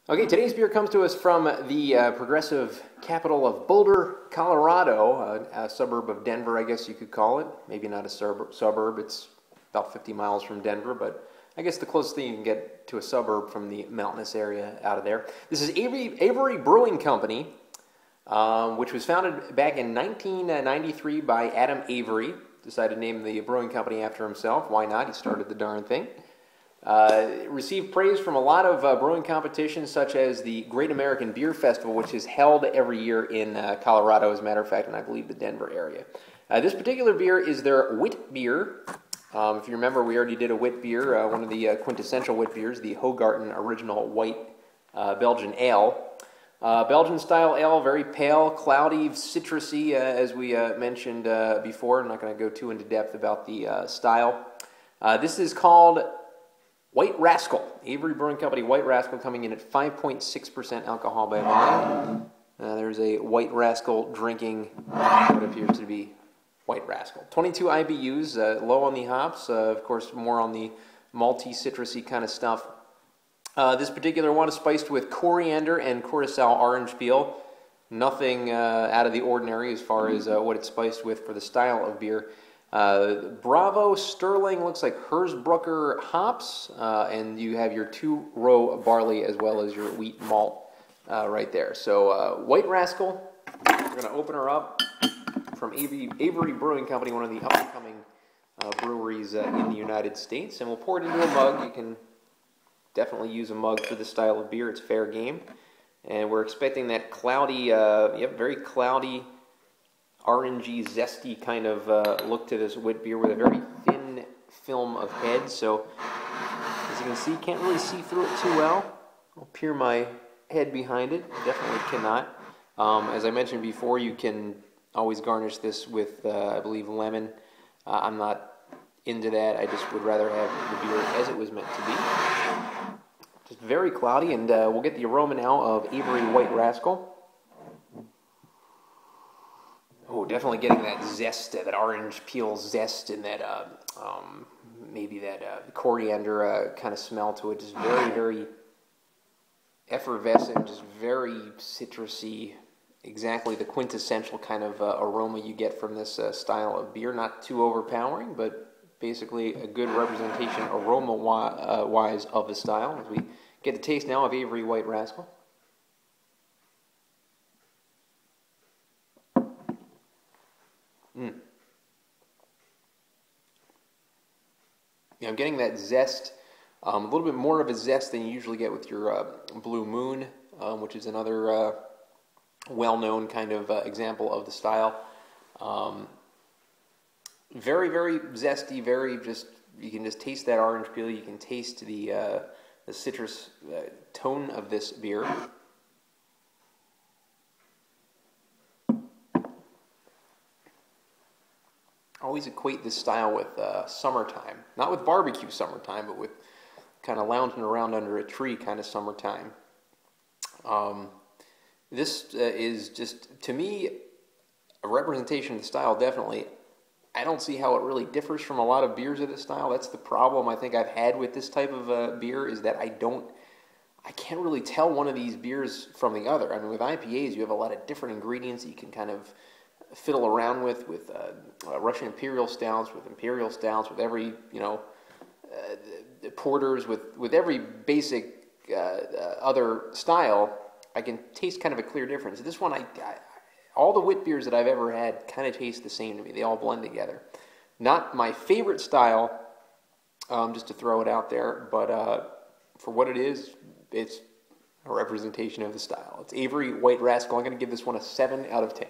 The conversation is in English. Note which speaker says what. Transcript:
Speaker 1: Okay, today's beer comes to us from the progressive capital of Boulder, Colorado, a suburb of Denver, I guess you could call it. Maybe not a suburb, it's about 50 miles from Denver, but I guess the closest thing you can get to a suburb from the mountainous area out of there. This is Avery Brewing Company, which was founded back in 1993 by Adam Avery. Decided to name the brewing company after himself. Why not? He started the darn thing. Received praise from a lot of brewing competitions, such as the Great American Beer Festival, which is held every year in Colorado, as a matter of fact, and I believe the Denver area. This particular beer is their Witbier. If you remember, we already did a Witbier, one of the quintessential Witbiers, the Hogarten Original White Belgian Ale. Belgian-style ale, very pale, cloudy, citrusy, as we mentioned before. I'm not going to go too into depth about the style. This is called White Rascal, Avery Brewing Company White Rascal, coming in at 5.6% alcohol by volume. There's a White Rascal drinking what appears to be White Rascal. 22 IBUs, low on the hops, of course more on the malty, citrusy kind of stuff. This particular one is spiced with coriander and curacao orange peel. Nothing out of the ordinary as far as what it's spiced with for the style of beer. Bravo Sterling looks like Hersbrucker hops, and you have your 2-row barley as well as your wheat malt right there. So White Rascal, we're going to open her up from Avery Brewing Company, one of the up-and-coming breweries in the United States, and we'll pour it into a mug. You can definitely use a mug for this style of beer. It's fair game, and we're expecting that cloudy, very cloudy, orangey, zesty kind of look to this wit beer with a very thin film of head. So, as you can see, can't really see through it too well. I'll peer my head behind it. Definitely cannot. As I mentioned before, you can always garnish this with, I believe, lemon. I'm not into that. I just would rather have the beer as it was meant to be. Just very cloudy, and we'll get the aroma now of Avery White Rascal. Oh, definitely getting that zest, that orange peel zest, and that maybe that coriander kind of smell to it. Just very, very effervescent, just very citrusy. Exactly the quintessential kind of aroma you get from this style of beer. Not too overpowering, but basically a good representation aroma-wise of the style. As we get the taste now of Avery White Rascal. I'm getting that zest, a little bit more of a zest than you usually get with your Blue Moon, which is another well-known kind of example of the style. Very, very zesty, very just, you can just taste that orange peel, you can taste the citrus tone of this beer. I always equate this style with summertime. Not with barbecue summertime, but with kind of lounging around under a tree kind of summertime. This is just, to me, a representation of the style, definitely. I don't see how it really differs from a lot of beers of this style. That's the problem I think I've had with this type of beer, is that I can't really tell one of these beers from the other. I mean, with IPAs, you have a lot of different ingredients that you can kind of fiddle around with Russian Imperial Stouts, with every, porters, with every basic other style. I can taste kind of a clear difference. This one, all the wit beers that I've ever had kind of taste the same to me. They all blend together. Not my favorite style, just to throw it out there, but for what it is, it's a representation of the style. It's Avery White Rascal. I'm going to give this one a 7 out of 10.